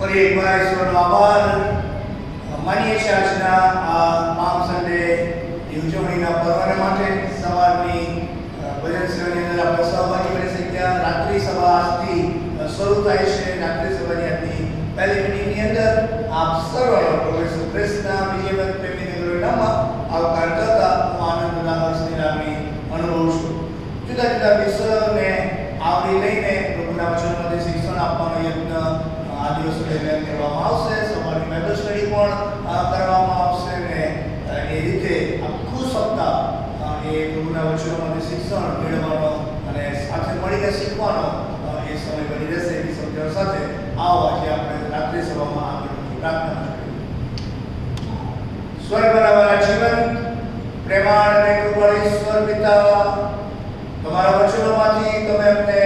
ફરી એકવાર ઈશ્વરનો આભાર માનીએ છીએ આજના આ પામ સન્ડેની ઉજવણીના પર્વને માટે. સવારની ભજન સેવાની અંદર આપણે સહભાગી બની શક્યા. રાત્રિ સભા આજથી શરૂ થાય છે. રાત્રિ સભાની આજની પહેલી મિટિંગની અંદર આપ સર્વનો પ્રભુ ઈસુ ખ્રિસ્તના વિજયવંત પ્રેમીને ગૌરવમાં આવકાર કરતા હું આનંદના હર્ષની લાગણી અનુભવું છું. જુદા જુદા વિષયોને આવરી લઈને પ્રભુના વચનમાંથી શિક્ષણ આપવાનો યત્ન આ દિવસો દરમિયાન કરવામાં આવશે. સવારની બાઇબલ સ્ટડી પણ કરવામાં આવશે ને એ રીતે આખું સપ્તાહ એ પ્રભુના વચનોમાંથી શિક્ષણ મેળવવાનો અને સાથે મળીને શીખવાનો એ સમય બની રહેશે. એવી સમજણ સાથે આવો આજે આપણે રાત્રિ સભામાં આગળ પ્રાર્થના કરીએ. સ્વર્ગના અમારા જીવંત પ્રેમાળ અને કૃપાળુ ઈશ્વર પિતા, તમારા વચનોમાંથી તમે અમને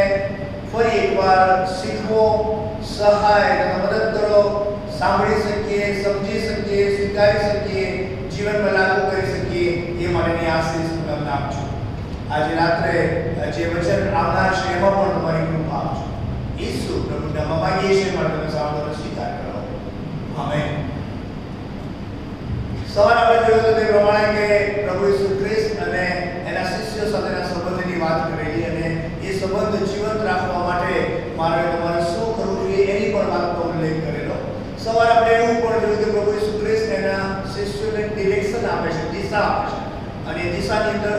ફરી એકવાર શીખવો, સહાય અને મદદ કરો, સાંભળી શકીએ, સમજી શકીએ, સ્વીકારી શકીએ, જીવનમાં લાગુ કરી શકીએ એ માટેની આશીષ તમને આપજો. આજે રાત્રે જે વચન આવનાર છે એમાં પણ તમારી કૃપા આપજો. ઈસુ પ્રભુના નામમાં માંગીએ છીએ, માટે તમે સાંભળો સ્વીકાર કરો. આમેન. સવારે આપણે જોયું તો તે પ્રમાણે કે પ્રભુ ઈસુ ખ્રિસ્ત અને એના શિષ્યો સાથેના સંબંધની વાત કરેલી અને એ સંબંધ જીવંત રાખવા માટે તમારે શું કરવું જોઈએ એની પણ વાતનો ઉલ્લેખ કરેલો. સવારે આપણે એવું પણ જોયું કે પ્રભુ ઈસુ ખ્રિસ્ત એના શિષ્યોને ડિરેક્શન આપે છે, દિશા આપે છે. અને એ દિશાની અંદર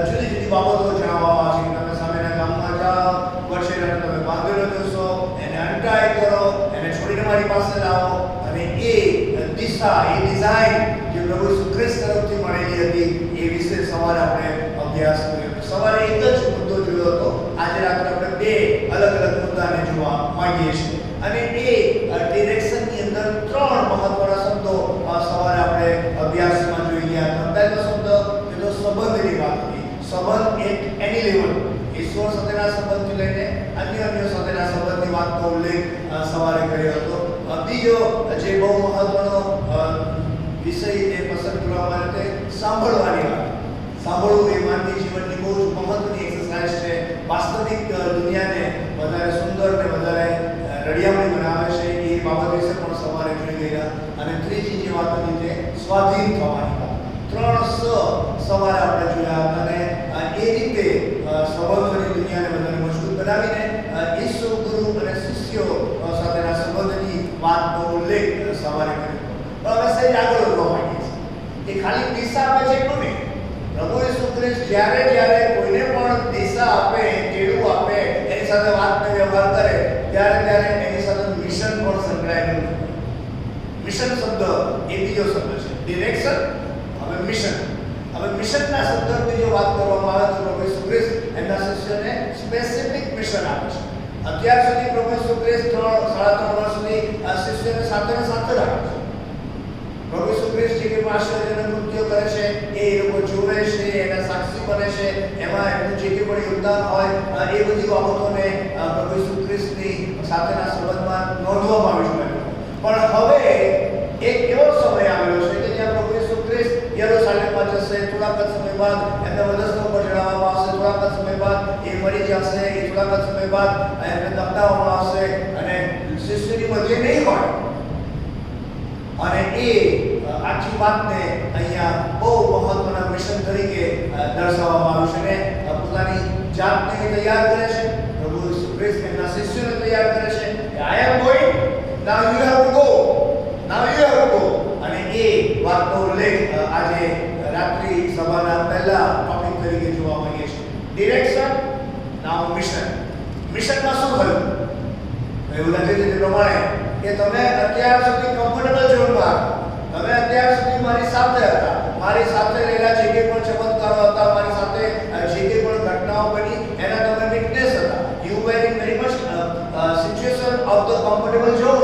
જુદી જુદી બાબતો જણાવવામાં આવે છે કે તમે સામેના ગામમાં જાઓ, વછેરાને તમે બાંધેલો જોશો, એને અટકાય કરો, એને છોડીને મારી પાસે લાવો. અને એ દિશા, એ ડિઝાઇન જે પ્રભુ ઈસુ ખ્રિસ્ત તરફથી મળેલી હતી એ વિશે સવારે આપણે અભ્યાસ કર્યો. સવારે એક જ મુદ્દો જોયો હતો. આજે રાત્રે આપણે બે અલગ અલગ મુદ્દાને જોવા માંગીએ છીએ. અને એ ડિરેક્શનની અંદર ત્રણ મહત્વના શબ્દો સવારે આપણે અભ્યાસમાં જોઈ ગયા. પહેલો શબ્દ એ તો સંબંધની વાત હતી. સંબંધ એટ એની લેવલ, ઈશ્વર સાથેના સંબંધથી લઈને અન્ય સાથેના સંબંધની વાતનો ઉલ્લેખ સવારે કર્યો હતો. બીજો જે બહુ મહત્વનો વિષય એ પસંદ કરવામાં આવે તે સાંભળવાની વાત. સાંભળવું એ માનવી જીવનની બહુ જ મહત્વની એક્સરસાઇઝ છે. વાસ્તવિક દુનિયાને વધારે સુંદર ને વધારે રળિયામણી બનાવે છે એ બાબત વિશે પણ સવારે જોઈ ગયા. અને ત્રીજી જે વાત હતી તે સ્વાધીન થવાની વાત. ત્રણ સવારે આપણે જોયા હતા. અને એ રીતે સંબંધોની દુનિયાને વધારે મજબૂત બનાવીને ઈસુ ગુરુ અને શિષ્યો સાથેના સંબંધની વાતનો ઉલ્લેખ સવારે કર્યો. પણ હવે સહેજ આગળ વધવા માંગીએ છીએ. એ ખાલી દિશા આપે છે એટલું નહીં. પ્રભુ ઈસુ ખ્રિસ્ત જ્યારે કોઈને પણ દિશા આપે, કેળું આપે, એની સાથે વાતને વ્યવહાર કરે ત્યારે એની સાથે મિશન પણ સંકળાયેલું છે. મિશન શબ્દ એ બીજો શબ્દ છે. ડિરેક્શન, હવે મિશન. હવે મિશનના સંદર્ભની જો વાત કરવામાં આવે તો પ્રભુ ઈસુ ખ્રિસ્ત એમના શિષ્યોને સ્પેસિફિક મિશન આપે છે. અત્યાર સુધી પ્રભુ ઈસુ ખ્રિસ્ત 3.5 વર્ષ સુધી શિષ્યોને સાથે રાખે છે. પ્રભુ ઈસુ ખ્રિસ્ત જે કે આશ્ચર્યજનક કૃત્યો કરે છે એ લોકો જુએ છે, એના સાક્ષી બને છે, એમાં એમનું જે કે પણ યોગદાન હોય એ બધી બાબતોને પ્રભુ ઈસુ ખ્રિસ્તની સાથેના સંબંધમાં નોંધવામાં આવી શકે. પણ હવે એક એવો સમય આવ્યો છે કે જ્યાં પ્રભુ ઈસુ ખ્રિસ્ત યરુશલેમમાં જશે. થોડાક સમય બાદ એમને વધસ્તંભ પર ચડાવવામાં આવશે. થોડાક સમય બાદ એ મરી જશે. એ થોડાક સમય બાદ એમને દફનાવવામાં આવશે અને શિષ્યોની મધ્ય નહીં હોય. અને એ આખી વાતને અહીંયા બહુ મહત્વના મિશન તરીકે દર્શાવવામાં આવ્યું છે. અને પોતાની જાતને તૈયાર કરે છે. પ્રભુ ઈસુ ખ્રિસ્ત એમના શિષ્યોને તૈયાર કરે છે. I am going, now you have to go, now you have to go. અને એ વાતનો ઉલ્લેખ આજે રાત્રિ સભાના પહેલા ટોપિક તરીકે જોવા મળીએ છીએ. ડિરેક્શન, નાઉ મિશન. મિશનમાં શું થયું? એવું લાગે છે તે પ્રમાણે કે તમે અત્યાર સુધી કમ્ફર્ટેબલ ઝોનમાં, તમે અત્યાર સુધી મારી સાથે હતા, મારી સાથે રહેલા જે કે પણ ચમત્કારો હતા, મારી સાથે જે કે પણ ઘટનાઓ બની એના તમે વિટનેસ હતા. You were in very much situation of the comfortable zone.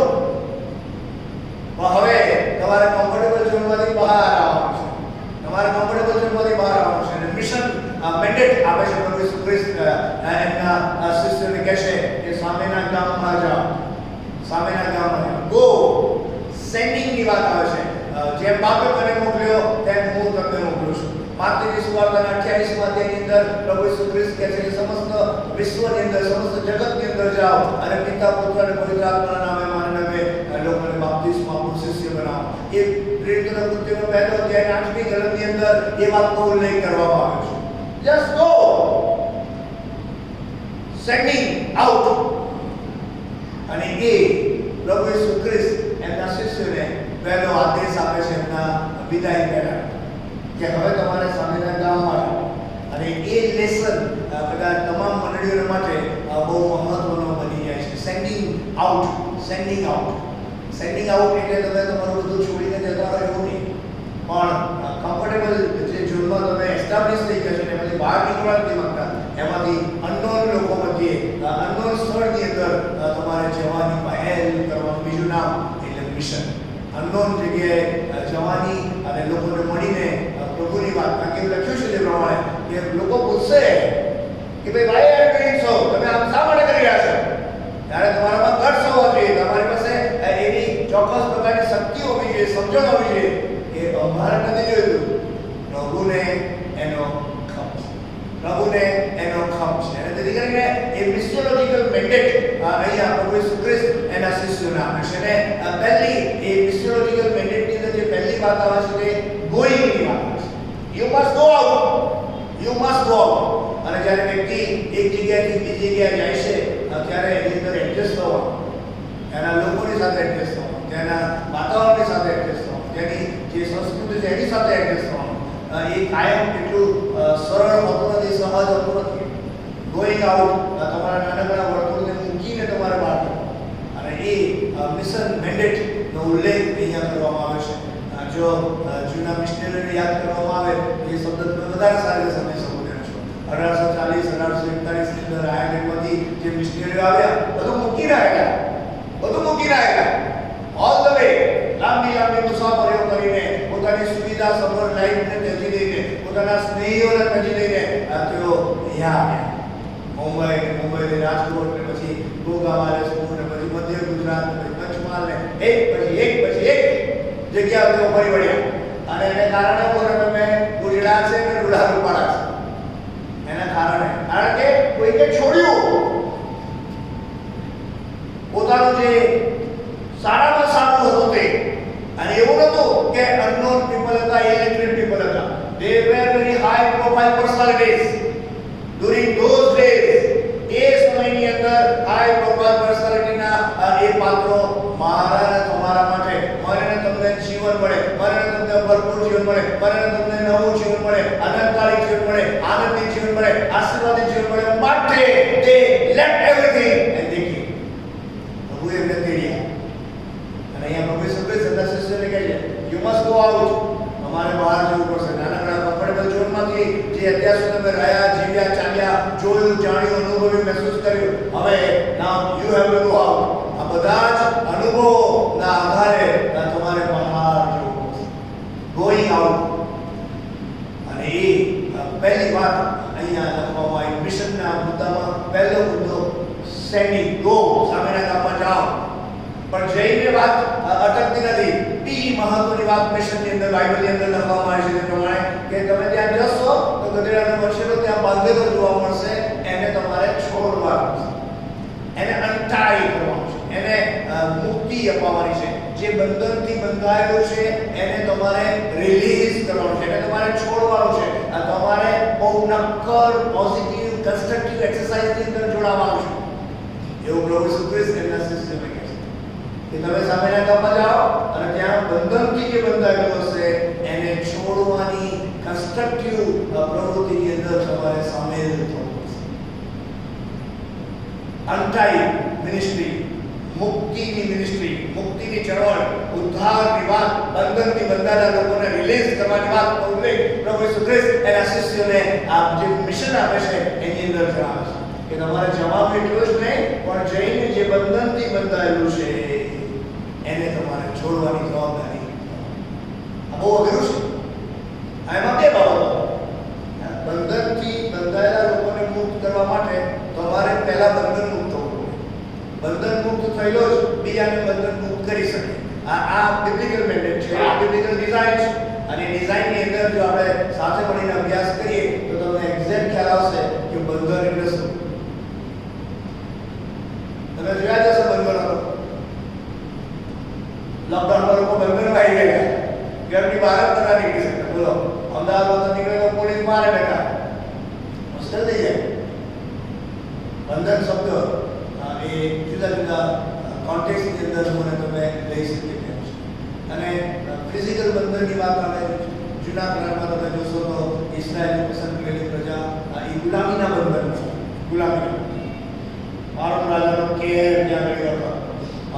હવે તમારે કમ્ફર્ટેબલ ઝોનમાંથી બહાર આવવાનું છે. તમારે કમ્ફર્ટેબલ ઝોનમાંથી બહાર આવવાનું છે. અને મિશન મેન્ડેટ આપે છે પ્રભુ ઈસુ ખ્રિસ્ત એમના શિષ્યોને કહેશે કે સામેના ગામમાં જાઓ, સામેના ગામમાં ગો. સેન્ડિંગની વાત આવે છે. જેમ બાપે મને મોકલ્યો તેમ હું તમને મોકલું છું. માર્કની સુવાર્તાના 28મા અધ્યાયની અંદર પ્રભુ ઈસુ ખ્રિસ્ત કહે છે કે સમસ્ત વિશ્વની અંદર, સમસ્ત જગતની અંદર જાઓ અને પિતા, પુત્ર અને પવિત્ર આત્માના નામે મારા નામે કૃત્યોનો પહેલો અધ્યાય 8મી કલમની અંદર એ વાતનો ઉલ્લેખ કરવામાં આવ્યો છે. Just go, sending out. અને એ પ્રભુ ઈસુ ખ્રિસ્ત એમના શિષ્યોને પહેલો આદેશ આપે છે એમના વિદાય પહેલા કે હવે તમારે સામેના ગામમાં જાઓ. અને એ લેસન બધા તમામ મંડળીઓ માટે બહુ મહત્વનો બની જાય છે. Sending out, sending out. Sending out એટલે તમે તમારું બધું છોડીને જતા રહો એવું નહીં, પણ કમ્ફર્ટેબલ જે ઝોનમાં તમે એસ્ટાબ્લિશ થઈ ગયા છો ને એમાંથી બહાર નીકળવા નથી માંગતા, એમાંથી અનનોન લોકો મધ્યે અનનોન સ્થળની અંદર તમારે જવાની પહેલ કરવાનું. બીજું નામ એટલે મિશન. અનનોન જગ્યાએ જવાની અને લોકોને મળીને પ્રભુની વાત. કારણ કે લખ્યું છે તે પ્રમાણે કે લોકો પૂછશે કે ભાઈ વાય આર ડુઇંગ સો, તમે આમ શા માટે કરી રહ્યા છો? ત્યારે તમારામાં ગટ્સ હોવો જોઈએ, તમારી પાસે એવી ચોક્કસ પ્રકારની શક્તિ હોવી જોઈએ, સમજણ હોવી જોઈએ કે અમારે નથી જોયું, પ્રભુને એનો ખપ છે, પ્રભુને એનો ખપ છે. અને તેથી કરીને એ મિશનોલોજીકલ મેન્ડેટ અહીંયા પ્રભુ ઈસુ ખ્રિસ્ત એના શિષ્યોને આપે છે. અને પહેલી એ મિશનોલોજીકલ મેન્ડેટની અંદર જે પહેલી વાત આવે છે તે ગોઈંગની વાત આવે છે. You must go out, you must go out. અને જ્યારે વ્યક્તિ એક જગ્યાએથી બીજી જગ્યાએ જાય છે ત્યારે એની અંદર એડજસ્ટ થવાનું, એના લોકોની સાથે એડજસ્ટ થવાનું, તેના વાતાવરણની સાથે એડજસ્ટ થવાનું, તેની જે સંસ્કૃતિ છે એની સાથે એડજસ્ટ થવાનું. એ કાયમ એટલું સરળ હોતું નથી, સહજ હોતું નથી. ગોઈંગ આઉટ તમારા નાનકડા વર્તુળને મૂકીને તમારે બહાર જવું. અને એ મિશન મેન્ડેટનો ઉલ્લેખ અહીંયા કરવામાં આવે છે. જો જૂના મિશનરીને યાદ કરવામાં આવે તો એ શબ્દ તમે વધારે સારી રીતે સમજી શકો છો. 1840 1841 ની અંદર આયર્લેન્ડમાંથી જે મિશનરીઓ આવ્યા બધું મૂકીને આવ્યા, બધું મૂકીને આવ્યા. ઓલ ધ વે લાંબી લાંબી મુસાફરીઓ કરીને, પોતાની સુવિધા સભર લાઈફને ત્યજી દઈને, પોતાના સ્નેહીઓને ત્યજી દઈને તેઓ અહીંયા આવ્યા. મુંબઈ, રાજકોટ ને પછી ગોગાવાલેશ્વર ને પછી મધ્ય ગુજરાત ને પછી પંચમહાલ ને એક પછી એક જગ્યા તેઓ ફરી વળ્યા. અને એને કારણે કોને તમે ગુજડા છે કે રૂડા રૂપાડા છે એના કારણે, કારણ કે કોઈકે છોડ્યું પોતાનું જે સારામાં સારું હતું તે. અને એવું નતું કે અનનોન પીપલ હતા, ઇલિટરેટ પીપલ હતા. They were very high profile personalities during those days. એ સમયની અંદર હાઈ પ્રોફાઇલ પર્સનાલિટીના એ પાત્રો મારા અને તમારા માટે, મને તમને જીવન મળે, મને તમને ભરપૂર જીવન મળે, મને તમને નવું જીવન મળે, આનંદકારી જીવન મળે, આનંદિત જીવન મળે, આશીર્વાદિત જીવન મળે માટે they left everything and they came. પ્રભુ એમને તેડ્યા. અને અહીંયા પ્રભુ ઈસુ ખ્રિસ્ત એના શિષ્યોને કહે છે યુ મસ્ટ ગો આઉટ. તમારે બહાર જવું પડશે. નાનકડા કમ્ફર્ટેબલ ઝોનમાંથી જે અત્યાર સુધી તમે રહ્યા, જીવ્યા, ચાલ્યા, જોયું, જાણ્યું, અનુભવ્યું, મહેસૂસ કર્યું, હવે now you have to go out. આ બધા જ અનુભવોના આધારે તમારે બહાર જવું પડશે. Going out. અને એ પહેલી વાત અહીંયા લખવામાં આવી. મિશનના મુદ્દામાં પહેલો મુદ્દો સેન્ડિંગ, ગો, સામેના ગામમાં જાઓ. પણ જઈને વાત અટકતી નથી. બીજી મહત્વની વાત મિશનની અંદર બાઇબલની અંદર લખવામાં આવી છે તે પ્રમાણે કે તમે ત્યાં જશો તો ગધેડાનો વંશેલો ત્યાં બાંધેલો જોવા મળશે, એને તમારે છોડવાનું છે, એને અનટાઈ કરવાનું છે, એને મુક્તિ અપાવવાની છે. જે બંધનથી બંધાયેલું છે એને તમારે રિલીઝ કરવાનું છે, એને તમારે છોડવાનું છે. આ તમારે બહુ નક્કર પોઝિટિવ કન્સ્ટ્રક્ટિવ એક્સરસાઇઝની અંદર જોડાવાનું છે. એવું પ્રભુ ઈસુ ખ્રિસ્ત એમના શિષ્યોને કહે છે કે તમે સામેના ગામમાં જાઓ અને ત્યાં બંધનથી જે બંધાયેલું હશે એને છોડવાની કન્સ્ટ્રક્ટિવ પ્રવૃત્તિની અંદર તમારે સામેલ થવું પડશે. અનટાઈ મિનિસ્ટ્રી, મુક્તિની મિનિસ્ટ્રી, મુક્તિની ચળવળ, ઉદ્ધારની વાત, બંધનથી બંધાયેલા લોકોને રિલીઝ કરવાની વાત ઉલ્લેખ પ્રભુ ઈસુ ખ્રિસ્ત એના શિષ્યોને આ જે મિશન આપે છે એની અંદર જણાવે છે કે તમારે જવાબ એટલું જ નહીં પણ જઈને જે બંધનથી બંધાયેલું છે એને તમારે છોડવાની જવાબદારી. આ બહુ અઘરું છે. એમાં બે બાબતો. બંધનથી બંધાયેલા લોકોને મુક્ત કરવા માટે તમારે પહેલા બંધન મુક્ત થવું પડે. બંધન મુક્ત થયેલો જ બીજાને બંધન મુક્ત કરી શકે. આ બિબ્લિકલ મેન્ડેટ છે, આ બિબ્લિકલ ડિઝાઇન છે. અને ડિઝાઇનની અંદર જો આપણે સાથે મળીને અભ્યાસ કરીએ તો તમને એક્ઝેક્ટ ખ્યાલ આવશે કે બંધન એટલે શું. તમે જોયા જશે બંધનો લોકડાઉનમાં લોકો બંધનમાં આવી ગયા. ઘરની બહાર જ નતા નીકળી શકતા. બોલો, અમદાવાદમાં તો નીકળે તો પોલીસ મારે બેટા, મુશ્કેલ થઈ જાય. બંધન શબ્દ એ જુદા જુદા કોન્ટેક્સ્ટની અંદર મને તમે લઈ શકીએ તેમ છે. અને ફિઝિકલ બંધનની વાત આવે, જૂના કરારમાં તમે જોશો તો ઇઝરાયલની પસંદ કરેલી પ્રજા એ ગુલામીના બંધન છે. ગુલામીના મારો રાજાનો કેર ત્યાં આગળ હતો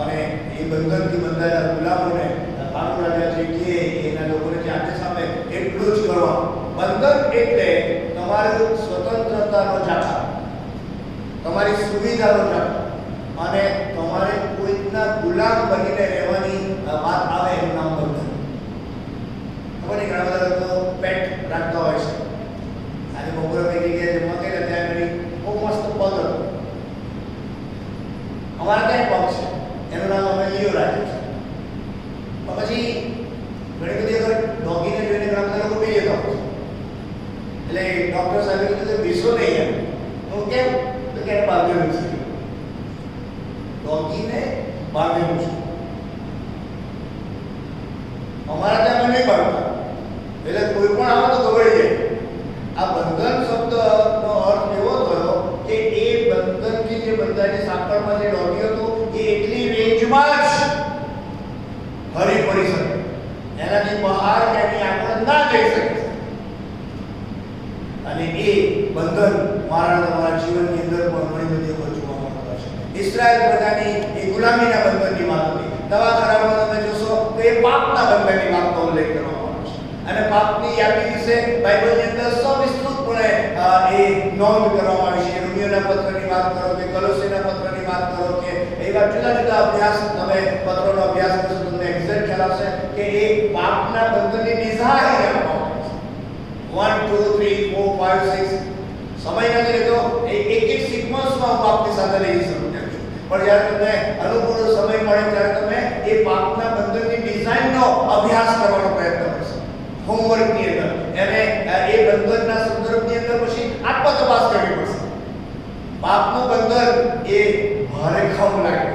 અને એ બંધનથી બંધાયેલા ગુલામોને મારો રાજા જે કહે એના લોકોને જે આદેશ આપે એટલું જ કરવા. બંધન એટલે તમારી સ્વતંત્રતાનો ઝાંખા, તમારી સુવિધાનો ઝાંખા અને તમારે કોઈના ગુલામ બનીને રહેવાની વાત આવે એનું નામ બંધન. ખબર નહીં, ઘણા બધા લોકો પેટ રાખતા હોય છે. આજે બપોરે કઈ જગ્યાએ જમવા ગયા ત્યાં આગળ બહુ મસ્ત પગ હતો. અમારા ત્યાં પગ છે, એનું નામ અમે લિયો રાખ્યું છે. પછી ઘણી બધી વખત ડોગીને જોઈને ઘણા બધા લોકો બે જતા હોય છે. એટલે ડોક્ટર સાહેબે કીધું કે વિસો નહીં એમ. હું કેમ તો કે એને બાંધેલું છે, ડોગીને બાંધેલું છે. અમારા ત્યાં અમે નહીં બાંધતા, એટલે કોઈ પણ આવે તો ગભરાઈ જાય. આ બંધન શબ્દનો અર્થ એવો થયો કે એ બંધનથી જે બંધાયેલી સાંકળમાં જે ડોગી હતો એ એટલી રેન્જમાં જ હરી ફરી શકે, એનાથી બહાર એની આગળ ના જઈ શકે. અને એ બંધન મારા તમારા જીવનની અંદર પણ ઘણી બધી વખત જોવા મળતા છે. ઇઝરાયલ પ્રજાની એ ગુલામીના બંધનની વાત હતી. નવા કરારમાં તમે જોશો તો એ પાપના બંધનની વાતનો ઉલ્લેખ કરવામાં આવ્યો છે. અને પાપની યાદી વિશે બાઇબલની અંદર સવિસ્તૃતપણે એ નોંધ કરવામાં આવી છે. રોમિયોના પત્રની વાત કરો કે કોલોસીના પત્રની વાત કરો કે એવા જુદા જુદા અભ્યાસ, તમે પત્રોનો અભ્યાસ કરશો તમને એક્ઝેક્ટ ખ્યાલ આવશે કે એ પાપના બંધનની ડિઝાઇન કરવામાં આવી છે. 1 2 3 4 5 6 સમય નથી લેતો, એક એક સિક્વન્સમાં હું આપની સાથે લઈ શકું છું. પણ જ્યારે તમને અનુકૂળ સમય મળે ત્યારે તમે એ પાપના બંધનની ડિઝાઇનનો અભ્યાસ કરવાનો પ્રયત્ન કરશો હોમવર્કની અંદર. અને એ બંધનના સંદર્ભની અંદર પછી આત્મતપાસ કરવી પડશે. પાપનું બંધન એ ભારે ખમ લાગે.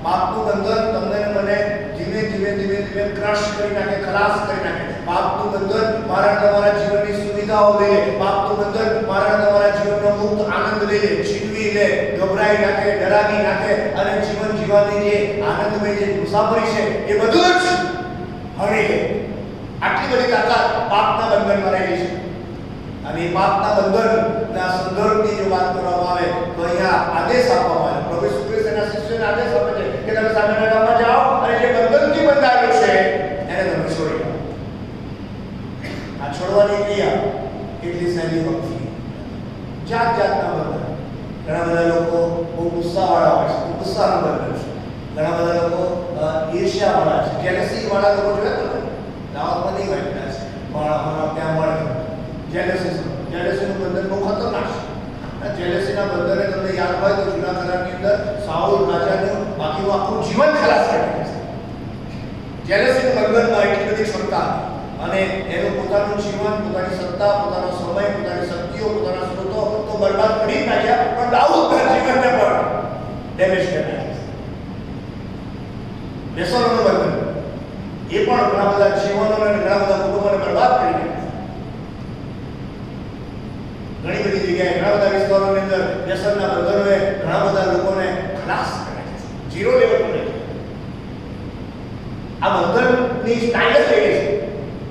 પાપનું બંધન તમને મને ધીમે ધીમે ધીમે ધીમે ક્રશ કરી નાખે, ખલાસ કરી નાખે. પાપનું બંધન મારા તમારા જીવનની સુવિધાઓ લઈ લે. પાપનું બંધન મારા તમારા જીવનનો મુક્ત આનંદ લઈ લે, છીનવી લે, ગભરાઈ નાખે, ડરાવી નાખે અને જીવન જીવવાની જે આનંદમય જે મુસાફરી છે એ બધું જ હણી લે. આટલી બધી તાકાત પાપના બંધનમાં રહેલી છે. અને એ પાપના બંધનના સંદર્ભની જો વાત કરવામાં આવે તો અહીંયા આદેશ આપવામાં આવે. પ્રભુ ઈસુ ખ્રિસ્ત એના શિષ્યોને આદેશ આપે છે કે તમે સામેના ગામમાં જાઓ અને જે બંધનથી બંધાયેલું છે એને તમે છોડી દો. આ છોડવાની ક્રિયા કેટલી સહેલી નથી. જાત જાતના બંધન. ઘણા બધા લોકો બહુ ગુસ્સાવાળા હોય છે, ગુસ્સાનું બંધન છે. ઘણા બધા લોકો ઈર્ષ્યાવાળા છે, જેલસી વાળા લોકો જોયા તમે દાવતમાં નહીં હોય છે પણ ત્યાં મળે. જેલસીનું બંધન બહુ ખતરનાક છે. જેલસીના બંધને તમને યાદ હોય તો જૂના કરારની અંદર સાઉલ રાજાનું બાકી આખું જીવન ખલાસ કરી નાખે છે. જેલસીનું બંધનમાં એટલી બધી ક્ષમતા અને એનું પોતાનું જીવન, પોતાની સત્તા, પોતાનો સમય, પોતાની શક્તિઓ, પોતાના સ્ત્રોતો તો બરબાદ કરી જ નાખ્યા, પણ દાઉદના જીવનને પણ ડેમેજ કરી નાખ્યા. બેસોરનું બંધન એ પણ ઘણા બધા જીવનો અને ઘણા બધા કુટુંબોને બરબાદ કરી નાખ્યા. ઘણી બધી જગ્યાએ ઘણા બધા વિસ્તારોની અંદર વ્યસનના બંધનોએ ઘણા બધા લોકોને ખલાસ કર્યા છે, ઝીરો લેવલ પર રાખ્યા. આ બંધનની સ્ટાઇલ જ એવી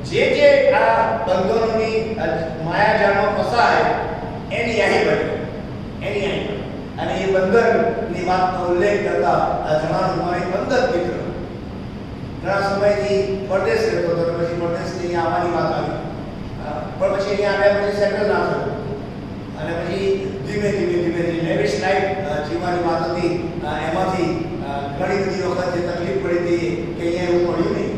છે, જે આ બંધનોની માયાજાળમાં ફસાય એની આહી બને, એની આહી બને. અને એ બંધનની વાતનો ઉલ્લેખ કરતા જણાનું મારી 15 મિત્ર ઘણા સમયથી પરદેશ રહેતો હતો. પછી પરદેશથી અહીંયા આવવાની વાત આવી, પણ પછી અહીંયા આવ્યા પછી સેટલ ના થયું. અને પછી ધીમે ધીમે લેવિશ લાઈફ જીવવાની વાત હતી. એમાંથી ઘણી બધી વખત જે તકલીફ પડી હતી કે અહીંયા એવું મળ્યું નહીં,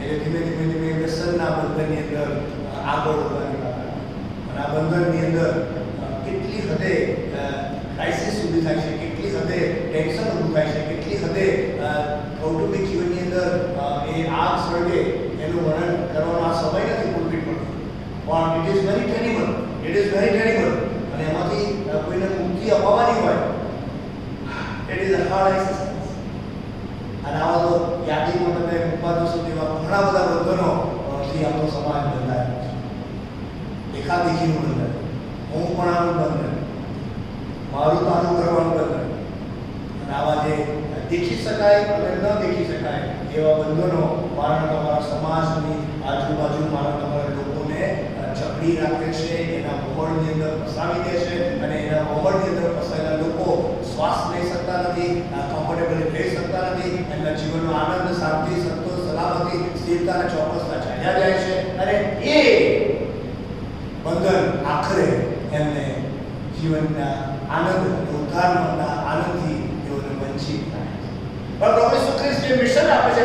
એટલે ધીમે વ્યસનના બંધનની અંદર આગળ વધવાની વાત આવી. અને આ બંધનની અંદર કેટલી હદે ક્રાઇસિસ ઊભી થાય છે, કેટલી હદે ટેન્શન ઊભું થાય છે, કેટલી હદે કૌટુંબિક જીવનની અંદર એ આગ સળગે એનું વર્ણન કરવાનો આ સમય નથી પૂરતી પડતો. પણ it is very terrible, it is very terrible. અને એમાંથી કોઈને મુક્તિ અપાવવાની હોય, it is a hard exercise. અને આવા તો યાદીમાં તમે મૂકવા દો છો તેવા ઘણા બધા બંધનો દેખી શકાય અને ન દેખી શકાય એવા બંધનો મારા તમારા સમાજની આજુબાજુ મારા તમારા લોકોને જકડી રાખે છે, એના ભોમરની અંદર ફસાવી દે છે અને એના ભોમરની અંદર ફસાયેલા લોકો શ્વાસ લઈ શકતા નથી, કમ્ફર્ટેબલી રહી શકતા નથી, એમના જીવનનો આનંદ, શાંતિ, સંતોષ, સલામતી, સ્થિરતા અને ચોક્કસતા ચાલ્યા જાય છે અને એ બંધન આખરે એમને જીવનના આનંદ, ઉદ્ધાર મળના આનંદથી તેઓને વંચિત થાય છે. પણ પ્રભુ ઈસુ ખ્રિસ્ત જે મિશન આપે છે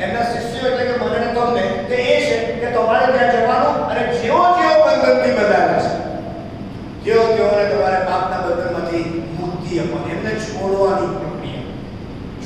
એમના શિષ્યો એટલે કે મને ને તમને, તે એ છે કે તમારે ત્યાં જવાનું અને જેઓ બંધનથી બંધાયેલા છે તેઓને તમારે પાપના બંધનમાંથી મુક્તિ આપવાની, એમને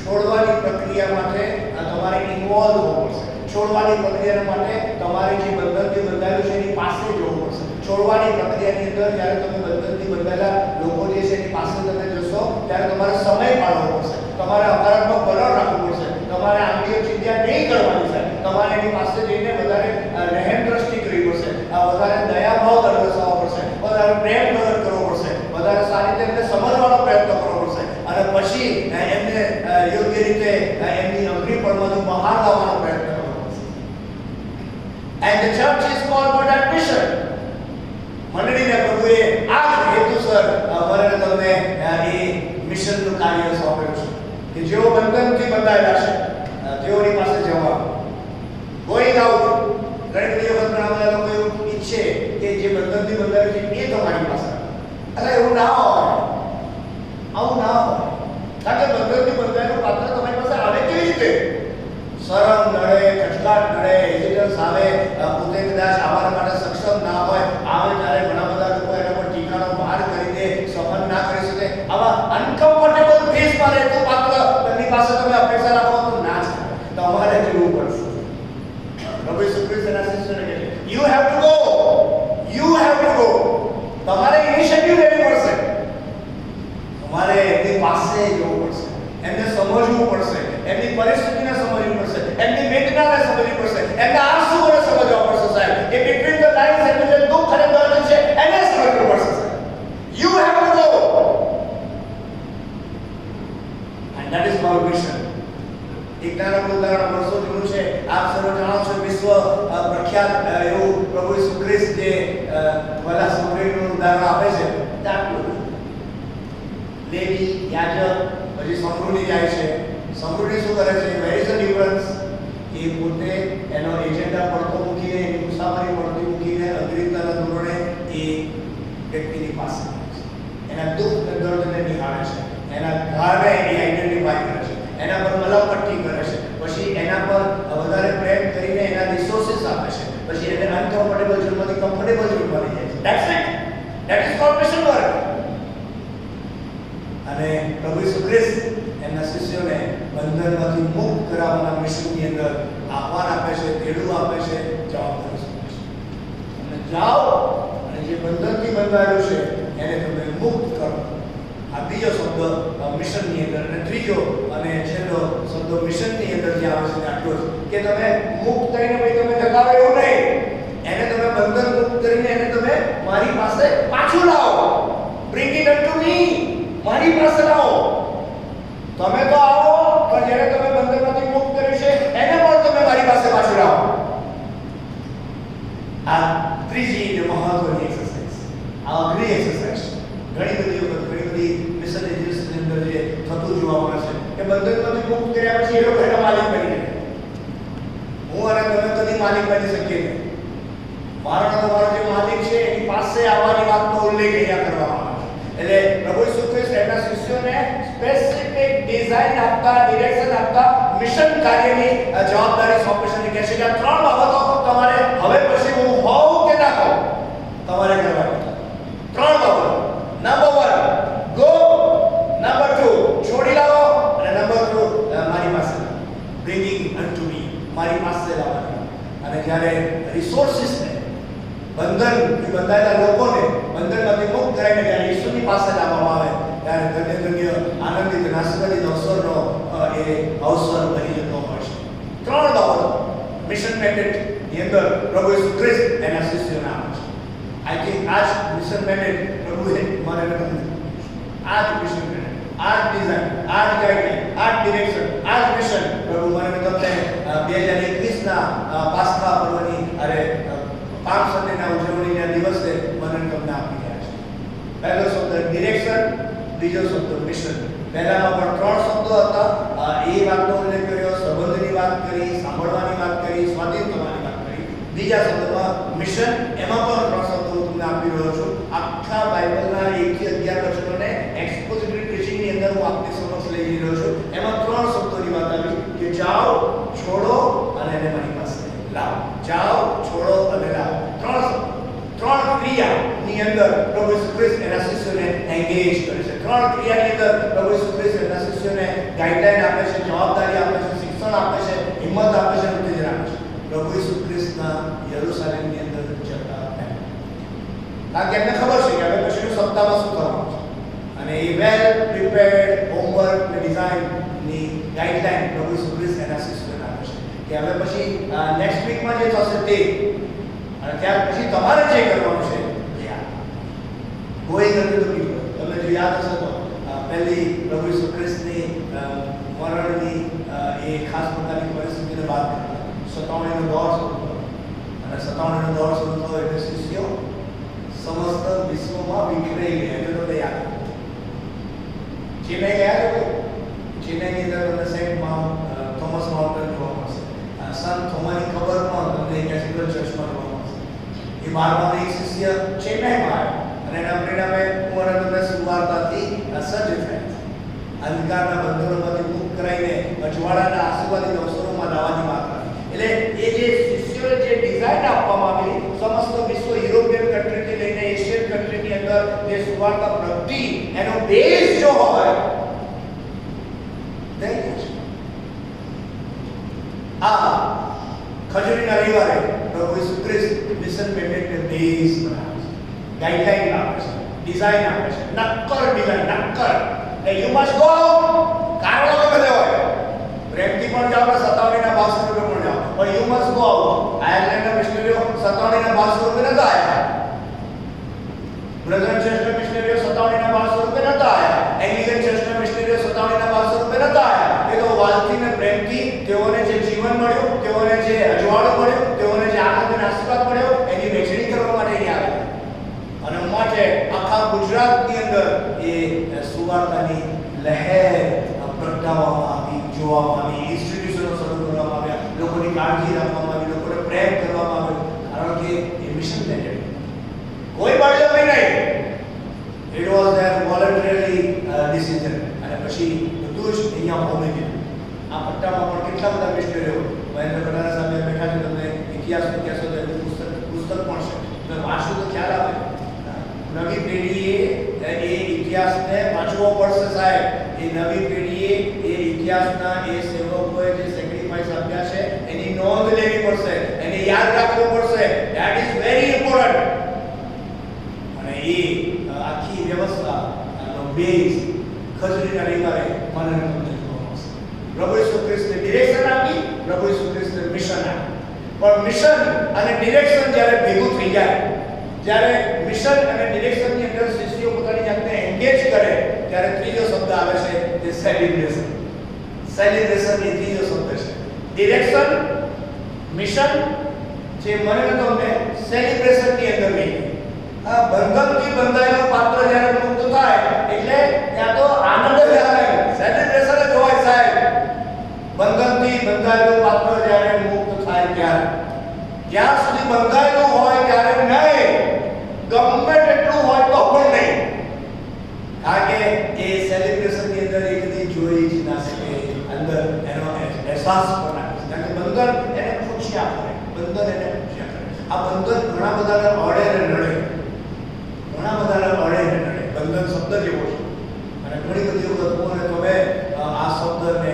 છોડવાની પ્રક્રિયા માટે તમારે ઇન્વોલ્વ હોવું પડશે. છોડવાની પ્રક્રિયા માટે તમારે જે બંધનથી બંધાયેલું છે એની પાસે જવું પડશે. છોડવાની પ્રક્રિયાની અંદર જ્યારે તમે બંધનથી બંધાયેલા લોકો જે છે એની પાસે તમે જશો ત્યારે તમારે સમય પાડવો પડશે, તમારે હકારાત્મક વલણ રાખવું પડશે, તમારે આંગળીઓ ચિંતા નહીં કરવાની છે, તમારે એની પાસે જઈને વધારે રહેમ દ્રષ્ટિ કરવી પડશે, વધારે દયાભાવ દર્શાવવો પડશે, વધારે પ્રેમ પ્રગટ કરવો પડશે, વધારે સારી રીતે એમને સમજવાનો પ્રયત્ન કરવો પડશે અને પછી એમને યોગ્ય રીતે એમની અઘરીપણમાંથી બહાર લાવવાનો પ્રયત્ન કરવો પડશે. And the church is called for that mission. મંડળીને પ્રભુએ આ જ હેતુસર મને તમને એ મિશનનું કાર્ય સોંપેલું છે કે જેઓ બંધનથી બંધાયેલા છે તેઓની પાસે જવાનું, ગોઈંગ આઉટ. ઘણી બધી વખત ઘણા બધા લોકો એવું ઈચ્છે કે જે બંધનથી બંધાયેલું છે એ તમારી પાસે, અરે એવું ના હોય, આવું ના હોય. કારણ કે બંધનથી બંધાયેલું પાત્ર તમારી પાસે આવે કેવી રીતે? શરમ નડે, ખચકાટ નડે, હેઝિટન્સ આવે, પોતે કદાચ આવવા માટે સક્ષમ ના હોય, આવે ત્યારે ઘણા બધા લોકો એના પર ટીકાનો ભાર કરી દે, સહન ના કરી શકે, આવા અનકમ્ફર્ટેબલ ફેસમાં રહેતું પાત્ર તેમની પાસે તમે અપેક્ષા રાખો તો ના જ તમારે જવું પડશે. પ્રભુ ઈસુ ખ્રિસ્ત એના શિષ્યોને કહે છે, યુ હેવ ટુ ગો, તમારે ઇનિશિયેટિવ લેવી પડશે, તમારે એમની પાસે જવું પડશે, એમને સમજવું પડશે, એમની પરિસ્થિતિને સમજવી પડશે, એમની વેદનાને સમજવી પડશે, એમના આંસુઓને સમજવા પડશે સાહેબ. એ બિટવીન ધ લાઇન્સ એમનું જે દુઃખ અને દર્દ છે એને સમજવું પડશે સાહેબ. You have to go and that is my mission. એક નાનકડું ઉદાહરણ વર્ષો જૂનું છે, આપ સર્વ જાણો છો, વિશ્વ પ્રખ્યાત એવું પ્રભુ ઈસુ ખ્રિસ્ત જે ભલા સમૃદ્ધિનું ઉદાહરણ આપે છે. લેવી યાજક પછી સમૃદ્ધિ જાય છે. સમૃદ્ધિ શું કરે છે? Where is the difference? એ પોતે એનો એજન્ડા પડતો મૂકીને, એની મુસાફરી પડતી મૂકીને અગ્રિમતાના ધોરણે એ વ્યક્તિની પાસે એના દુઃખ અને દર્દને નિહાળે છે, એના ઘાને એ આઈડેન્ટિફાઈ કરે છે, એના પર મલમપટ્ટી કરે છે, પછી એના પર વધારે પ્રેમ કરીને એના રિસોર્સિસ આપે છે, પછી એને અનકમ્ફર્ટેબલ ઝોનમાંથી કમ્ફર્ટેબલ ઝોનમાં લઈ જાય છે. That's it. That is called mission work. અને પ્રભુ ઈસુ ખ્રિસ્ત એમના શિષ્યોને બંધનમાંથી મુક્ત કરાવવાના મિશનની અંદર આહ્વાન આપે છે, તેડું આપે છે, જવાબદારી સોંપે છે. તમે જાઓ અને જે બંધનથી બંધાયેલું છે એને તમે મુક્ત કરો. આ બીજો શબ્દ મિશનની અંદર, અને ત્રીજો અને છેલ્લો શબ્દ મિશનની અંદર જે આવે છે આટલો જ કે તમે મુક્ત કરીને ભાઈ તમે ધકાવો એવું નહીં, એને તમે બંધન મુક્ત કરીને એને તમે મારી પાસે પાછું લાવો. બ્રિંગ ઇટ અનટુ મી. મારી પાસે લાવો. તમે તો આવો, પણ જેને તમે બંધનમાંથી મુક્ત કર્યું છે એને પણ તમે મારી પાસે પાછું લાવો. આ ત્રીજી મહત્વની એક્સરસાઇઝ, આ અઘરી એક્સરસાઇઝ. ઘણી બધી મિશન એજન્સીની અંદર જે થતું જોવા મળે છે કે બંધનમાંથી મુક્ત કર્યા પછી એ લોકો એના માલિક બની જાય. હું અને તમે કદી માલિક બની શકીએ નહીં. મારો તમારો જે માલિક છે એની પાસે આવવાની વાતનો ઉલ્લેખ અહીંયા કરવામાં આવે છે. એટલે પ્રભુ ઈસુ ખ્રિસ્ત એમના શિષ્યોને સ્પેસિફિક ડિઝાઇન આપતા, ડિરેક્શન આપતા મિશન કાર્યની જવાબદારી સોંપે છે. કહે છે કે આ ત્રણ બાબતો તમારે હવે પછી હું હોઉં કે ના હોઉં તમારે કરવાની. ત્રણ બાબતો. નંબર 1 ગો, નંબર 2 છોડી લાવો, અને નંબર 2 મારી પાસે બ્રિંગિંગ અનટુ મી, મારી પાસે લાવવાની. અને જ્યારે રિસોર્સિસને બંધનથી બંધાયેલા લોકોને બંધનમાંથી મુક્ત કરાવીને જ્યારે ઈશ્વરની પાસે લાવવામાં આવે ત્યારે ધન્ય આનંદિત નાશવંતિત અવસરનો એ અવસર બની જતો હોય છે. ત્રણ બાબતો મિશન મેન્ડેટની અંદર પ્રભુ ઈસુ ખ્રિસ્ત એના શિષ્યોને આપે છે. આઈ થિંક આ જ મિશન મેન્ડેટ પ્રભુએ મને આ જ મિશન મેન્ડેટ આ જ ડિઝાઇન, આ જ ગાઈડલાઈન, આ જ ડિરેક્શન, આ જ મિશન પ્રભુ મને તમને 2021 ના પાસ્કા પર્વની પામ સન્ડેના ઉજવણીના દિવસે મને તમને આપી રહ્યા છે. પહેલો શબ્દ ડિરેક્શન, બીજો શબ્દ મિશન. પહેલામાં પણ 3 શબ્દો હતા. એ વાતનો ઉલ્લેખ કર્યો, સંબંધની વાત કરી, સાંભળવાની વાત કરી, સ્વાધીન થવાની વાત કરી. બીજા શબ્દમાં મિશન, એમાં પણ 3 શબ્દો હું તમને આપી રહ્યો છું. આખા બાઇબલના 1 થી 11 વચનોને એક્સપોઝિટરી પ્રીચિંગની અંદર હું આપની સમક્ષ લઈ જઈ રહ્યો છું. એમાં 3 શબ્દોની વાત આવી કે જાઓ, છોડો અને એને મારી પાસે લાવો. જાઓ, છોડો અને લાવો. 3 શબ્દો, 3 ક્રિયાની અંદર પ્રભુ ઈસુ ખ્રિસ્ત એના શિષ્યોને એન્ગેજ કરે છે. 3 ક્રિયાની અંદર પ્રભુ ઈસુ ખ્રિસ્ત એના શિષ્યોને ગાઈડલાઈન આપે છે, જવાબદારી આપે છે, શિક્ષણ આપે છે, હિંમત આપે છે, ઉત્તેજન આપે છે. પ્રભુ ઈસુ ખ્રિસ્તના યરૂશાલેમની અંદર જતા પહેલા, કારણ કે એમને ખબર છે કે હવે પછીનું સપ્તાહમાં શું કરવાનું છે, અને એ વેલ પ્રિપેર્ડ હોમવર્ક અને ડિઝાઇનની ગાઈડલાઈન પ્રભુ ઈસુ ખ્રિસ્ત એના શિષ્યોને આપે છે કે હવે પછી નેક્સ્ટ વીકમાં જે થશે તે, અને ત્યાર પછી તમારે જે કરવાનું છે ગોઈંગ અનટુ ધ પીપલ. તમને જો યાદ હશે તો પહેલી પ્રભુ ઈસુ ખ્રિસ્તની મરણની એ ખાસ પ્રકારની પરિસ્થિતિને વાત કરતા, સતાવણીનો દોર શરૂ થયો, અને સતાવણીનો દોર શરૂ થયો એટલે શિષ્યો સમસ્ત વિશ્વમાં વિખરાઈ ગયા. એટલે તમને યાદ ચેન્નઈ ગયા છો? ચેન્નઈની અંદર તમને સેન્ટ થોમસ માઉન્ટેન જોવા મળશે. સંત થોમાની ખબર પણ તમને કેથેડ્રલ ચર્ચમાં જોવા મળશે. એ 12માં એક શિષ્ય ચેન્નઈમાં આવ્યો અને એના પરિણામે હું અને તમને સુવાર્તાથી સજ્જ થયા. અંધકારના બંધનોમાંથી મુક્ત કરાવીને અજવાળાના આશીર્વાદિત અવસરોમાં લાવવાની વાત કરી. એટલે એ જે શિષ્યોને જે ડિઝાઇન આપવામાં આવી, સમસ્ત વિશ્વ યુરોપિયન કન્ટ્રીથી લઈને એશિયન કન્ટ્રીની અંદર જે સુવાર્તા પ્રગટી, એનો બેઝ જો હોય આ ખજૂરીના રવિવારે પ્રભુ ઈસુ ખ્રિસ્ત મિશન મેન્ડેટને બેઝ બનાવે છે, ગાઈડલાઈન આપે છે, ડિઝાઇન આપે છે, નક્કર ડિઝાઇન, નક્કર કે યુ મસ્ટ ગો. કારણો ગમે હોય, પ્રેમથી પણ જાઓ ને સતાવણીના 12 રૂપિયા પણ જાઓ, પણ યુ મસ્ટ ગો. આયર્લેન્ડના મિશનરીઓ સતાવણીના 12 રૂપિયા નતા આવ્યા, બ્રધરન ચર્ચના મિશનરીઓ સતાવણીના 12 રૂપિયા નતા આવ્યા, એંગ્લિકન ચર્ચના મિશનરીઓ સતાવણીના 12 રૂપિયા નતા આવ્યા. એ તો વાલથી ને પ્રેમથી તેઓને જે જીવન મળ્યું, તેઓને જે અજવાળો મળ્યો, તેઓને જે આનંદ અને આશીર્વાદ મળ્યો, એની વહેંચણી કરવા માટે અહીંયા આવ્યા. અને માટે આખા ગુજરાતની અંદર એ સુવાર્તાની લહેર પ્રગટાવવામાં આવી, જોવામાં આવી, ઇન્સ્ટિટ્યુશનો શરૂ કરવામાં આવ્યા, લોકોની કાળજી રાખવામાં આવી, લોકોને પ્રેમ કરવામાં આવ્યો, કારણ કે એ મિશન મેન્ડેટ કોઈ બળજબરી નહીં. It was their voluntarily decision. અને પછી બધું જ અહીંયા હોમી ગયું. આ પટ્ટામાં પણ કેટલા બધા મિશનરીઓ, મહેન્દ્ર કડારા સાહેબ બેઠા છે, તમને ઇતિહાસ પુસ્તક પણ છે, તમે વાંચો તો ખ્યાલ આવે. નવી પેઢીએ એ ઇતિહાસને વાંચવો પડશે સાહેબ. એ નવી પેઢીએ એ ઇતિહાસના એ સેવકોએ જે સેક્રિફાઈસ આપ્યા છે એની નોંધ લેવી પડશે, એને યાદ રાખવું પડશે. That is very important. અને એ આખી વ્યવસ્થાનો બેઝ ખજૂરીના રવિવારે મને તમને જોવા મળશે. પ્રભુ ઈસુ ખ્રિસ્તે ડિરેક્શન આપી, પ્રભુ ઈસુ ખ્રિસ્તે મિશન આપી. પણ મિશન અને ડિરેક્શન જ્યારે ભેગું થઈ જાય, જ્યારે મિશન અને ડિરેક્શનની અંદર શિષ્યો પોતાની જાતને એન્ગેજ કરે, ત્યારે ત્રીજો શબ્દ આવે છે તે સેલિબ્રેશન. સેલિબ્રેશન એ ત્રીજો શબ્દ છે. ડિરેક્શન, મિશન જે મને તમને સેલિબ્રેશનની અંદર લઈ જાય. આ બંધનથી બંધાયેલો પાત્ર જ્યારે મુક્ત થાય એટલે ત્યાં તો આનંદ જ આવે, સેલિબ્રેશન જ હોય સાહેબ. બંધનથી બંધાયેલું પાત્ર જ્યારે મુક્ત થાય ત્યારે, જ્યાં સુધી બંધાયેલું હોય ત્યારે નહીં, ગમે તેટલું હોય તો પણ નહીં. કારણ કે એ સેલિબ્રેશનની અંદર એકથી જોઈ જ ના શકે, અંદર એનો અહેસાસ પણ રાખે છે. કારણ કે બંધન એને ખુશિયા કરે, બંધન એને ખુશિયા કરે. આ બંધન ઘણા બધાને અડે ને નડે, ઘણા બધાને અડે ને નડે. બંધન શબ્દ જેવો છે, અને ઘણી બધી વખત હું તમે આ શબ્દને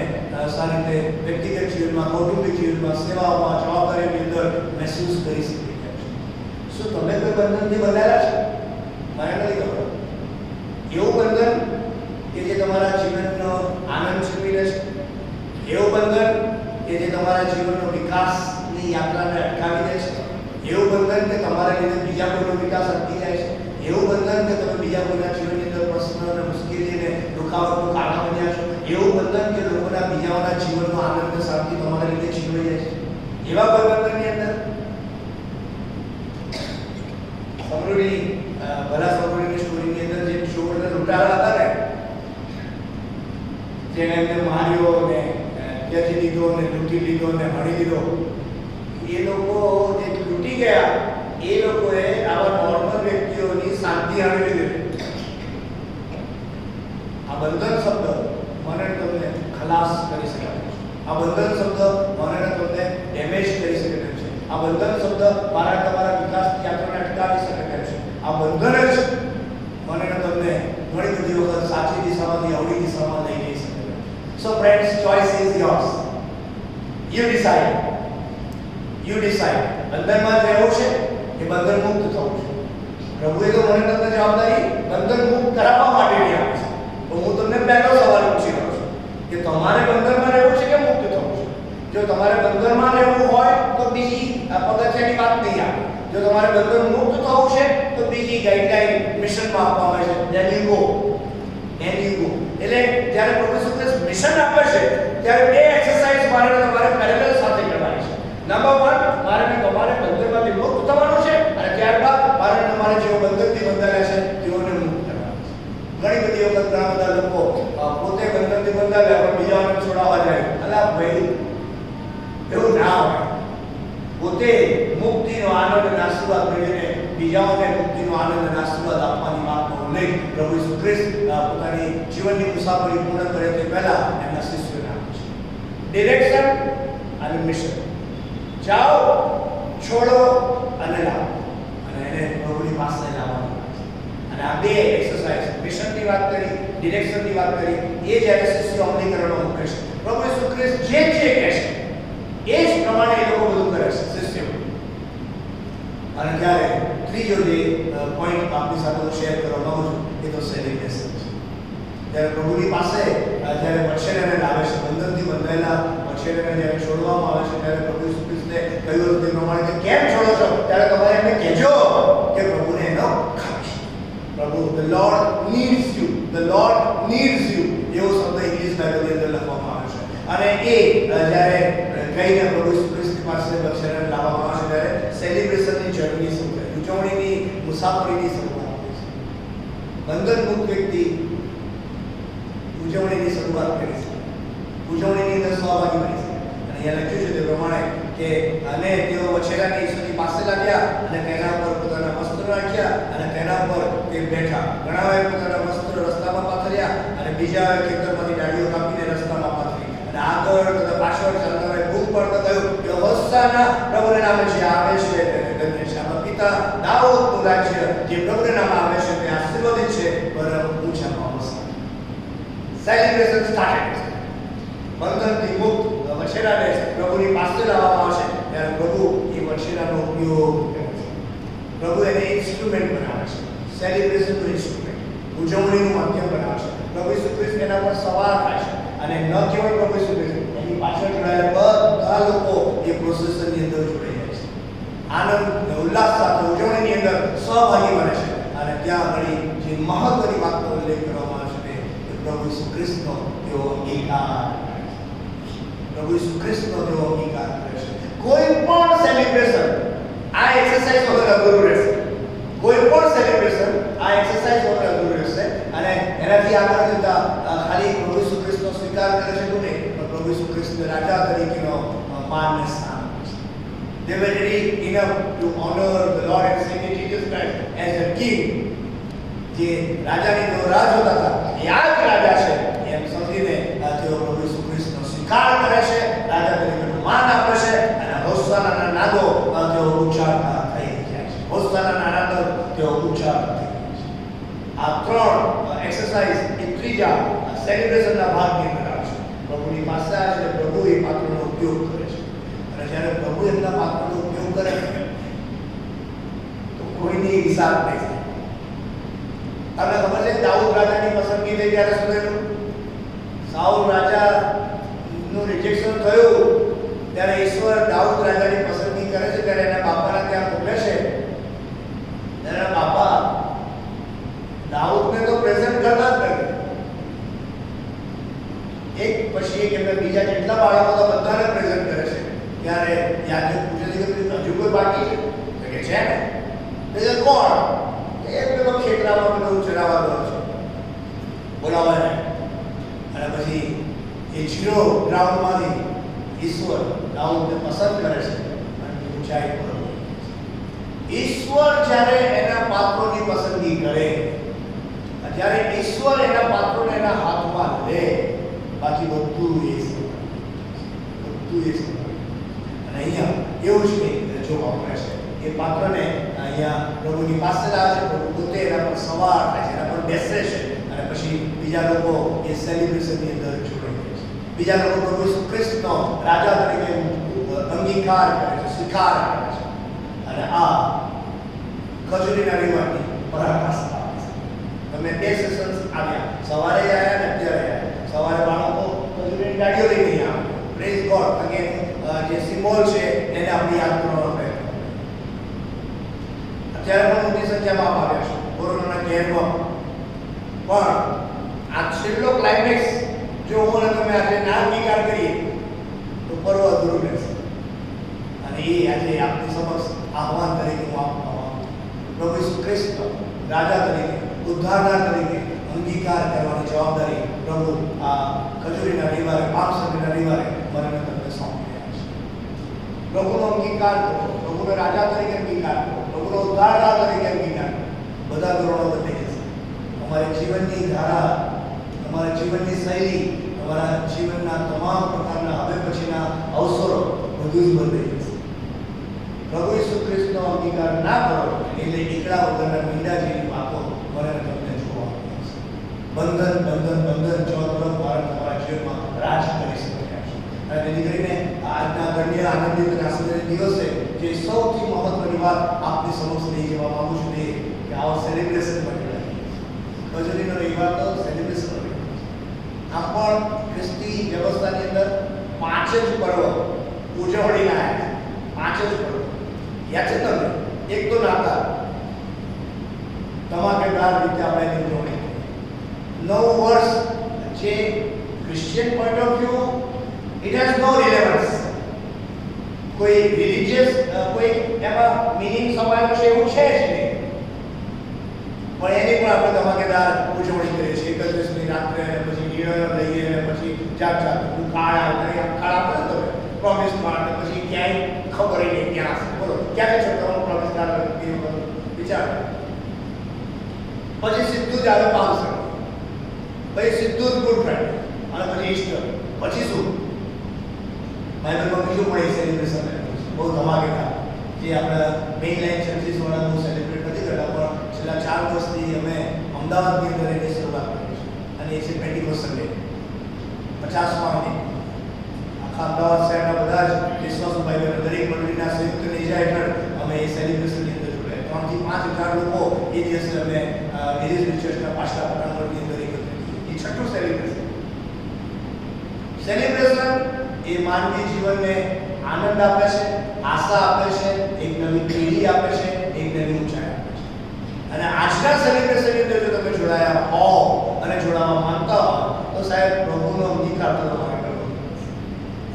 સારી રીતે વ્યક્તિગત જીવનમાં, કૌટુંબિક જીવનમાં, સેવાઓમાં, જવાબદારીની અંદર મહેસૂસ કરી શકીએ છીએ. શું તમે કોઈ બંધનથી બંધાયેલા છો? મને નથી ખબર. એવું બંધન કે જે તમારા જીવનનો આનંદ છીનવી લે છે, એવું બંધન કે જે તમારા જીવનનો વિકાસની યાત્રાને અટકાવી દે છે, એવું બંધન કે તમારા લીધે બીજા કોઈનો વિકાસ અટકી જાય છે, એવું બંધન કે તમે બીજા કોઈના જીવનની અંદર પ્રશ્ન અને મુશ્કેલીને દુઃખ દુખાવાનું કારણ બન્યા છો. એવું બંધન કે લોકોના બીજાઓના જીવનનો આનંદ અને શાંતિ તમારા લીધે છીનવાઈ જાય છે. એવા કોઈ બંધનની અંદર સમૃદ્ધિ ભલા સમૃદ્ધિની સ્ટોરીની અંદર જે ચોરને લૂંટારા હતા ને, જેને એમને માર્યો ને ત્યાંથી લીધો ને લૂંટી લીધો ને હણી લીધો, એ લોકો જે લૂંટી ગયા એ લોકોએ આવા નોર્મલ વ્યક્તિઓની શાંતિ હણી લીધી. આ બંધન શબ્દ મને તમને ખલાસ કરી શકે છે. આ બંધન શબ્દ મને તમને ડેમેજ કરી શકે છે. આ બંધન શબ્દ મારા તમારા વિકાસની યાત્રાને અટકાવી શકે છે. આ બંધન જ મને તમને ઘણી બધી વખત સાચી દિશામાંથી અવળી દિશામાં લઈ જઈ શકે છે. So friends, choice is yours. You decide. You decide. બંધનમાં રહેવું છે કે બંધન મુક્ત થવું છે. પ્રભુએ તો મને તમને જવાબદારી બંધન મુક્ત કરાવવા માટેની આપી છે. તો હું તમને પહેલો સવાલ પૂછી રહ્યો છું કે તમારે બંધનમાં રહેવું છે કે મુક્ત થવું છે? જો તમારે બંધનમાં રહેવું હોય તો બીજી પગથિયાની વાત નહીં આવે. જો તમારે બંધન મુક્ત થવું છે તો બીજી ગાઈડલાઈન મિશનમાં આપવામાં આવે છે. Then you go. એટલે જ્યારે પ્રભુ ઈસુ ખ્રિસ્ત મિશન આપે છે ત્યારે બે એક્સરસાઇઝ મારે તમારે પેરેલલ સાથે કરવાની છે. નંબર 1, મારે તમારે બંધનમાંથી મુક્ત થવાનું છે, અને ત્યારબાદ મારે તમારે જેઓ બંધનથી બંધાયેલા છે તેઓને મુક્ત કરવાના છે. ઘણી બધી વખત ઘણા બધા લોકો પોતે બંધનથી બંધાયેલા પણ બીજાઓને છોડાવવા જાય. અલા ભાઈ, એવું ના હોય. પોતે મુક્તિનો આનંદ અને આશીર્વાદ મેળવીને બીજાઓને મુક્તિનો આનંદ અને આશીર્વાદ આપવાની વાતનો ઉલ્લેખ પ્રભુ ઈસુ ખ્રિસ્ત પોતાની જીવનની મુસાફરી પૂર્ણ કરે તે પહેલા એમના શિષ્યોને આપે છે. ડિરેક્શન અને મિશન. જાઓ, છોડો અને લાવો, અને એને પ્રભુની પાસે લાવવાનું. અને આ બે એક્સરસાઇઝ, મિશનની વાત કરી, ડિરેક્શનની વાત કરી, એ જ્યારે શિષ્યો અમલીકરણમાં મૂકે છે, પ્રભુ ઈસુ ખ્રિસ્ત જે કહેશે એ જ પ્રમાણે એ લોકો બધું કરે છે શિષ્યો. અને ત્યારે ત્રીજો જે પોઈન્ટ આપની સાથે હું શેર કરવા માંગુ છું એ તો સેલિબ્રેશન છે. જ્યારે પ્રભુની પાસે જ્યારે વછેરાને લાવે છે, બંધનથી બંધાયેલા વછેરાને જ્યારે છોડવામાં આવે છે, ત્યારે પ્રભુ ઈસુ ખ્રિસ્તે કહ્યું તે પ્રમાણે કે કેમ છોડો છો? ત્યારે તમારે એમને કહેજો કે પ્રભુને એનો ખાશ. પ્રભુ, the Lord needs you, the Lord needs you, એવો શબ્દ ઇંગ્લિશ બાઇબલની અંદર લખવામાં આવે છે. અને એ જ્યારે કહીને પ્રભુ ઈસુ ખ્રિસ્તની પાસે વછેરાને લાવવામાં આવે છે ત્યારે સેલિબ્રેશનની જર્ની શરૂ થાય, ઉજવણીની મુસાફરીની શરૂઆત થાય છે. બંધન મુક્ત વ્યક્તિ ઉજવણીની શરૂઆત કરી છે, ઉજવણીની અંદર સહભાગી બની છે. અને અહીંયા લખ્યું છે તે પ્રમાણે કે અને તેઓ વછેરાને ઈસુની પાસે લાવ્યા અને તેના પર પોતાના વસ્ત્ર રાખ્યા અને તેના પર તે બેઠા. ઘણાએ પોતાના વસ્ત્ર રસ્તામાં પાથર્યા અને બીજાએ ખેતરમાંથી ડાળીઓ કાપીને રસ્તામાં પાથરી. અને આગળ તથા પાછળ ચાલનારાએ બૂમ પાડતા કહ્યું કે હોસાના, પ્રભુના નામે જે આવે છે તેને ધન્ય છે. આપણા પિતા દાઉદનું રાજ્ય જે પ્રભુના નામે આવે છે તે આશીર્વાદિત છે, પર ઊંચામાં હોસાના. Celebration started. બંધનથી મુક્ત વછેરાને પ્રભુની પાસે લાવવામાં આવશે ત્યારે પ્રભુ એ વછેરાનો ઉપયોગ કરે છે. પ્રભુ એને ઇન્સ્ટ્રુમેન્ટ બનાવે છે, સેલિબ્રેશનનું ઇન્સ્ટ્રુમેન્ટ, ઉજવણીનું માધ્યમ બનાવે છે. પ્રભુ ઈસુ ખ્રિસ્ત એના પર સવાર થાય છે અને ન કેવળ પ્રભુ ઈસુ ખ્રિસ્ત, એની પાછળ જોડાયેલા બધા લોકો એ પ્રોસેસની અંદર જોડાઈ જાય છે. આનંદ અને ઉલ્લાસ સાથે ઉજવણીની અંદર સહભાગી બને છે. અને ત્યાં આગળ જે મહત્વની વાતનો ઉલ્લેખ કરવામાં આવે છે તે પ્રભુ ઈસુ ખ્રિસ્તનો તેઓ અંગીકાર, પ્રભુ ઈસુ ખ્રિસ્તનો તેઓ અંગીકાર કરે છે. કોઈ પણ સેલિબ્રેશન આ એક્સરસાઇઝ વગર અધૂરું રહેશે. કોઈ પણ સેલિબ્રેશન આ એક્સરસાઇઝ વગર અધૂરું રહેશે. અને એનાથી આગળ જતા ખાલી પ્રભુ ઈસુ ખ્રિસ્તનો સ્વીકાર કરે છે તો નહીં, પણ પ્રભુ ઈસુ ખ્રિસ્તને રાજા તરીકેનો માનને સ્થાન આપે છે. They were ready enough to honor the Lord and Savior Jesus Christ as a king. જે રાજાની તેઓ રાહ જોતા હતા એ આ જ રાજા છે એમ સમજીને તેઓ પ્રભુ ઈસુ ખ્રિસ્તનો સ્વીકાર કરે છે, રાજા તરીકેનું માન આપે છે અને હોસાનાના નાદો તેઓ ઉચ્ચારતા થઈ જાય છે. હોસાનાના નાદો તેઓ ઉચ્ચારતા થઈ જાય છે. આ ત્રણ એક્સરસાઇઝ એ ત્રીજા સેલિબ્રેશનના ભાગની અંદર આવે છે. પ્રભુની પાસે આવે છે, પ્રભુ એ પાત્રનો ઉપયોગ કરે છે. અને જ્યારે પ્રભુ એમના પાત્રનો ઉપયોગ કરે તો કોઈની હિસાબ નહીં થાય. તમને ખબર છે દાઉદ રાજાની પસંદગી થઈ ત્યારે શું થયું? સાઉલ રાજાનું રિજેક્શન થયું ત્યારે ઈશ્વર દાઉદ રાજાની પસંદગી કરે છે. ત્યારે એના બાપાના ત્યાં મોકલે છે. એના બાપા દાઉદને તો પ્રેઝન્ટ કરતા જ નથી. એક પછી એક એમના બીજા જેટલા બાળકો હતા બધાને પ્રેઝન્ટ કરે છે. ત્યારે યાજક પૂછે છે કે હજુ કોઈ બાકી છે? તો કે છે ને. એટલે કોણ? એ પેલો ખેતરામાં પેલો ચરાવા ગયો છે, બોલાવે ને. અને પછી એ 0 ગ્રાઉન્ડમાંથી ઈશ્વર દાઉદને પસંદ કરે છે અને ઊંચાઈ પર. ઈશ્વર જ્યારે એના પાત્રોની પસંદગી કરે, જ્યારે ઈશ્વર એના પાત્રોને એના હાથમાં લે, બાકી બધું એ અને અહીંયા એવું જ કંઈક જોવા મળે છે. એ પાત્રને અહીંયા પ્રભુની પાસે લાવે છે, પ્રભુ પોતે એના પર સવાર થાય છે, એના પર બેસે છે અને પછી બીજા લોકો એ સેલિબ્રેશનની અંદર જોડાય છે. બીજા લોકો પ્રભુ ઈસુ ખ્રિસ્તનો રાજા તરીકે અંગીકાર કરે છે, સ્વીકાર કરે છે. અને આ ખજૂરીના રિવાજની પરાકાષ્ઠા આવે છે. તમે 2 સેશન્સ આવ્યા, સવારે આવ્યા ને અત્યારે આવ્યા. સવારે બાળકો ખજૂરીની ગાડીઓ લઈને આવ્યા. Praise God. અગેન જે સિમ્બોલ છે એને આપણે યાદ કરવાનો પ્રયત્ન. અત્યારે પણ મોટી સંખ્યામાં આવ્યા છે કોરોનાના કેરમાં. પણ આ છેલ્લો ક્લાઇમેક્સ જો હું અને તમે આજે ના અંગીકાર કરીએ તો પર્વ અધૂરું રહેશે. અને એ આજે આપની સમક્ષ આહવાન તરીકે હું આપવા પ્રભુ ઈસુ ખ્રિસ્ત રાજા તરીકે, ઉદ્ધારનાર તરીકે અંગીકાર કરવાની જવાબદારી પ્રભુ આ ખજૂરીના રવિવારે, પામ સંડેના રવિવારે મને તમને સોંપી રહ્યા છે. પ્રભુનો અંગીકાર કરો, પ્રભુને રાજા તરીકે અંગીકાર કરો, પ્રભુનો ઉદ્ધારનાર તરીકે અંગીકાર કરો. બધા ધોરણો બદલાઈ જશે. તમારી જીવનની ધારા, તમારા જીવનની શૈલી, તમારા જીવનના તમામ પ્રકારના હવે પછીના અવસરો બધું જ બદલાઈ જશે. પ્રભુ ઈસુ ખ્રિસ્તનો અંગીકાર ના કરો એટલે એકલા વગરના મીંડા જેવી વાતો મને તમને જોવા મળે છે. બંધન જો તમારા જીવનમાં રાજ કરી શકે છે. અને તેથી કરીને આજના ગણ્ય આનંદિત અને આશીર્વાદિત દિવસે જે સૌથી મહત્વની વાત આપની સમક્ષ લઈ જવા માંગુ છું તે કે આવો સેલિબ્રેશન માટે ખજૂરીનો રવિવાર તો સેલિબ્રેશન માટે. આમ પણ ખ્રિસ્તી વ્યવસ્થાની અંદર 5 જ પર્વ ઉજવણીના આવ્યા. 5 જ પર્વ યાદ છે તમને? એક તો નાતાલ, ધમાકેદાર રીતે આપણે એની ઉજવણી. નવું વર્ષ જે Christian point of view it has no relevance. કોઈ રિલિજિયસ કોઈ એમાં મીનિંગ સમાયેલું છે એવું છે જ નહીં. પણ એની પણ આપણે ધમાકેદાર ઉજવણી કરીએ છીએ. 31મી રાત્રે અને પછી ડિનર લઈએ અને પછી જાત કાળા પડે તમે પ્રોમિસ કાર્ડ, પછી ક્યાંય ખબર નહીં ક્યાં બોલો ક્યારે છે તમારું પ્રોમિસ કાર્ડ વિચાર. પછી સીધું જ આવે પામ સન્ડે, પછી સીધું જ ગુડ ફ્રાઈડે અને પછી ઈસ્ટર. પછી શું બાઇબલમાં બીજું પણ એક સેલિબ્રેશન બહુ ધમાકેદાર જે આપણા મેઇન લાઇન ચર્ચીસ વાળા બહુ સેલિબ્રેટ નથી કરતા, પણ છેલ્લા 4 વર્ષથી અમે અમદાવાદની અંદર એની શરૂઆત કરી છે. અને એ છે પેન્ટિકોસ્ટ સન્ડે. 50મા મહિને આખા અમદાવાદ શહેરના બધા જ વિશ્વાસુ ભાઈઓ દરેક મંડળીના સંયુક્ત નેજા હેઠળ અમે એ સેલિબ્રેશનની અંદર જોડાયા. 3 થી 5 હજાર લોકો એ દિવસે અમે એરિઝ ચર્ચના પાછલા પ્રાંગણની અંદર એકત્રિત. એ છઠ્ઠું સેલિબ્રેશન એ માનવી જીવનને આનંદ આપે છે, આશા આપે છે, એક નવી પેઢી આપે છે, એક નવી ઊંચાઈ આપે છે. અને આજના સેલિબ્રેશનની અંદર જો તમે જોડાયા હો અને જોડાવા માંગતા હો તો સાહેબ પ્રભુનો અંગીકાર તો તમારે કરવો પડશે.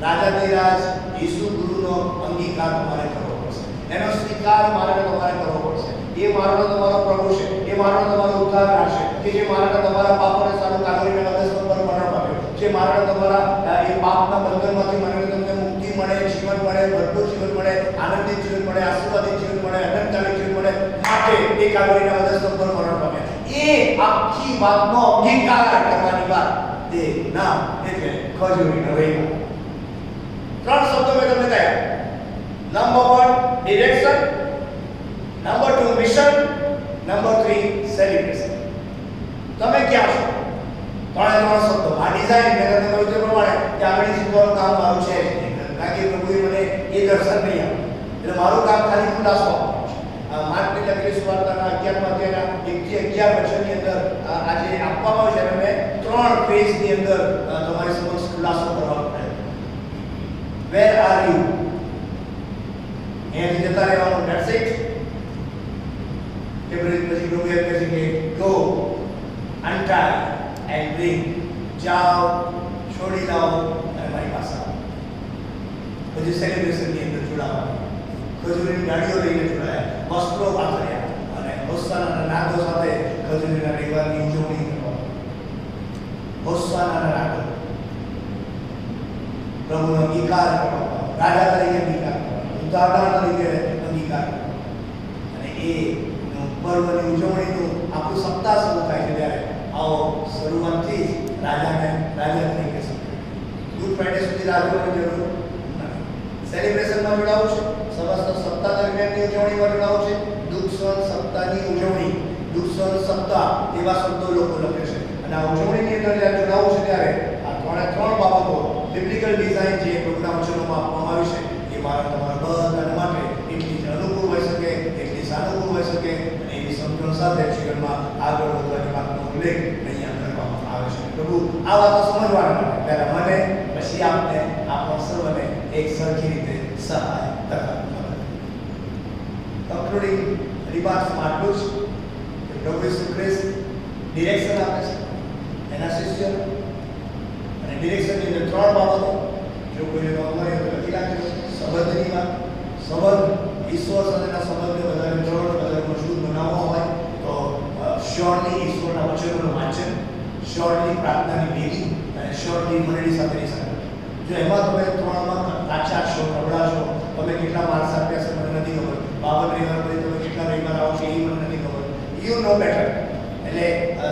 રાજાધિરાજ ઈસુ ગુરુનો અંગીકાર તમારે કરવો પડશે. એનો સ્વીકાર મારે તમારે કરવો પડશે. એ મારો તમારો પ્રભુ છે, એ મારો તમારો ઉદ્ધારનાર છે, કે જે મારા તમારા પાપોને સારું કાગળીના અધસ્તંભ પર મરણ પામ્યો, જે મારા તમારા એ પાપના બંધનમાંથી મને તમને મુક્તિ મળે, જીવન મળે, ભરપૂર જીવન મળે, આનંદિત જીવન મળે, આશીર્વાદિત જીવન મળે, અનંતકાલિક જીવન મળે, માટે એ કાગળીના અધસ્તંભ પર મરણ પામ્યા. એ આખી વાતનો અંગીકાર કરવાની વાત તે નામ એટલે ખજૂરીનો રવિવાર. 3 શબ્દો મેં તમને કહ્યા. Number 1 direction, number 2 mission, number 3 celebration. તમે ક્યાં છો? 3 શબ્દો. આ ડિઝાઇન મેં તમને કહ્યું તે પ્રમાણે કે આગળ શીખવાનું કામ મારું છે, કારણ કે પ્રભુએ મને એ દર્શન નહીં આપ્યું. એટલે મારું કામ ખાલી ખુલાસો આપવાનું છે. માર્કની લખેલી સુવાર્તાના 11મા અધ્યાયના 1 થી 11 વચનની અંદર આજે આપવામાં આવે છે અને મેં 3 પેજની અંદર તમારી સમક્ષ ખુલાસો કરવાનો પ્રયત્ન. Where are you? અહીંયાથી જતા રહેવાનું, ધેટ્સ ઇટ. કે પછી પ્રભુ એમ કહે છે કે ગો untie and bring, જાઓ છોડી લાવો અને મારી પાસે આવો. પછી સેલિબ્રેશનની અંદર જોડાવા, ખજૂરીની ગાડીઓ લઈને જોડાયા, વસ્ત્રો પાથર્યા અને હોસાનાના નાદો સાથે ખજૂરીના રવિવારની ઉજવણી કરવા. હોસાનાના નાદો પ્રભુનો અંગીકાર કરવા, રાજા તરીકે અંગીકાર કરવા, ઉદ્ધારક તરીકે અંગીકાર કરવા. અને એ પર્વની ઉજવણીનું આપણું સપ્તાહ શરૂ થાય છે ત્યારે આવો શરૂઆતથી જ રાજા તરીકે સમજાય. ગુડ ફ્રાઈડે સુધી રાહ જોવાની જરૂર નથી. સેલિબ્રેશનમાં જોડાવું છે, સમસ્ત સપ્તાહ દરમિયાનની ઉજવણીમાં જોડાવું છે. દુઃખ સહન સપ્તાહની ઉજવણી, દુઃખ સહન સપ્તાહ એવા શબ્દો લોકો લખે છે. અને આ ઉજવણીની અંદર જ્યારે જોડાવું છે ત્યારે આ ત્રણ બાબતો બિબ્લિકલ ડિઝાઇન જે પ્રભુના વચનોમાં આપવામાં આવી છે એ મારા તમારા બધાના માટે એટલી જ અનુકૂળ હોઈ શકે, એટલી સાનુકૂળ હોઈ શકે અને એવી સમજણ સાથે જીવનમાં આગળ વધવાની વાતનો ઉલ્લેખ અહીંયા કરવામાં આવે છે. પ્રભુ આ વાતો સમજવા માટે પહેલા મને પછી આપને આપણો સર્વને એક સરખી રીતે સહાય તથા મદદ. કન્ક્લુડિંગ રિમાર્ક્સમાં આટલું જ કે પ્રભુ ઈસુ ખ્રિસ્ત ડિરેક્શન આપે છે એના શિષ્ય અને ડિરેક્શનની અંદર ત્રણ બાબતો જો કોઈને નોંધવાની હોય તો લખી રાખજો. સંબંધની વાત, સંબંધ ઈશ્વર સાથેના સંબંધને વધારે દ્રઢ, વધારે મજબૂત બનાવવા હોય તો શ્યોરલી ઈશ્વરના વચનોનું વાંચન, શ્યોરલી પ્રાર્થનાની ભેગી અને શ્યોરલી મંડળી સાથેની સંગત. જો એમાં તમે ત્રણમાં કાચા છો, નબળા છો, તમે કેટલા માર્ક્સ આપ્યા છે મને નથી ખબર, 52 રવિવાર પછી તમે કેટલા રવિવાર આવો છો એ મને નથી ખબર, યુ નો બેટર. એટલે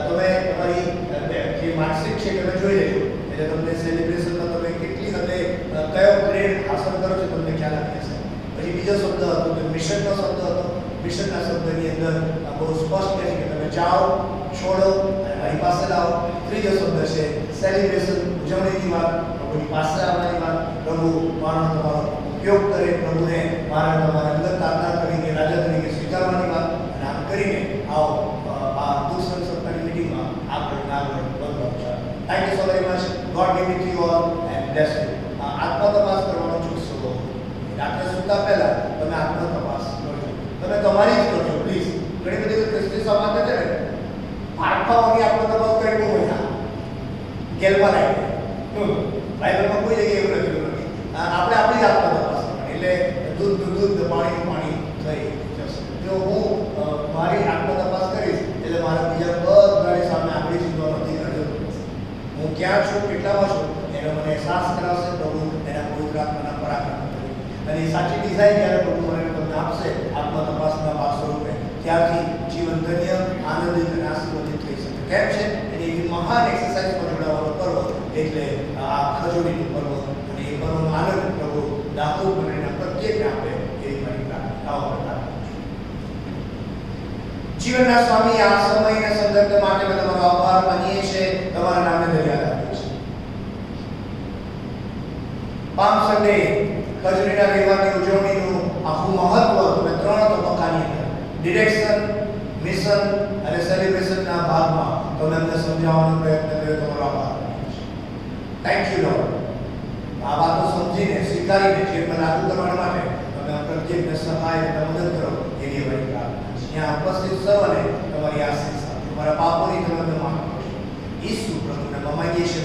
તમે તમારી જે માર્કશીટ છે તમે જોઈ લેજો. એટલે તમને સેલિબ્રેશનમાં તમે કેટલી હદે કયો ગ્રેડ હાંસલ કરો છો તમને ખ્યાલ આવી જશે. પછી બીજો શબ્દ હતો તો મિશનનો શબ્દ હતો. મિશનના શબ્દની અંદર બહુ સ્પષ્ટ કહે છે કે તમે જાઓ, છોડો અને મારી પાસે લાવો. ત્રીજો શબ્દ છે સેલિબ્રેશન, ઉજવણીની વાત, પ્રભુની પાસે આવવાની વાત. પ્રભુ મારો તમારો ઉપયોગ કરે, પ્રભુને મારા તમારા અંદર તારનાર તરીકે, રાજા તરીકે સ્વીકારવાની વાત. અને આમ કરીને આવો આ દુઃખ સપ્તાહની મિટિંગમાં આગળ વધવાનું છે. Thank you so very much. God be with you all and bless you. આત્મા તપાસ કરવાનો ચૂકશો. રાત્રે સૂતા પહેલા તમે આત્મા તપાસ કરજો. તમે તમારી જ કરજો પ્લીઝ. ઘણી બધી ક્રિસ્તી સમાજ છે ને આત્મા વગર આત્મા તપાસ કરી બહુ મજા ગેલમાં લાવી બાઇબલમાં કોઈ જગ્યાએ એવું લખેલું નથી. આપણે આપણી જ આત્મા તપાસ કરવાની. એટલે દૂધ પાણી થઈ જશે. જો હું મારી આત્મા તપાસ કરીશ એટલે મારા બીજા બધાની સામે આપણી ચીજવાનો અધિકાર જરૂર પડશે. હું ક્યાં છું, કેટલામાં છું એનો મને અહેસાસ કરાવશે પ્રભુ એના પવિત્ર આત્માના પરાક્રમ. અને એ સાચી ડિઝાઇન જ્યારે પ્રભુ મને તમને આપશે આત્મા તપાસના ભાગ સ્વરૂપે, ત્યારથી જીવન ધન્ય, આનંદિત અને આશીર્વાદિત થઈ શકે. કેમ છે? એની એવી મહાન એક્સરસાઇઝ પર જોડાવાનો પર્વ એટલે આ ખજૂરીનું પર્વ. અને એ પર્વનો આનંદ પ્રભુ દાખલ બનાવીને પ્રત્યેકને આપે એવી મારી પ્રાર્થના. જીવનના સ્વામી, આ સમયના સંદર્ભ માટે અમે તમારો આભાર માનીએ છીએ, તમારા નામે ધન્યવાદ આપીએ છીએ. પામ સન્ડે ખજૂરીના રવિવારની ઉજવણીનું આખું મહત્વ તમે ત્રણ તબક્કાની અંદર ડિરેક્શન, મિશન અને સેલિબ્રેશનના ભાગમાં તમે અમને સમજાવવાનો પ્રયત્ન કર્યો. તમારો આભાર. Thank you lord. આ વાતો સમજીને, સ્વીકારીને જીવનમાં લાગુ કરવા માટે તમે પ્રત્યેકને સહાય અને મદદ કરો એવી અમારી પ્રાર્થના. यहाँ उपस्थित સર્વને તમારી આશીષ આપો. તમારા પાપોની તમે માફ કરશો. ઈસુ પ્રભુના નામમાં યે છે.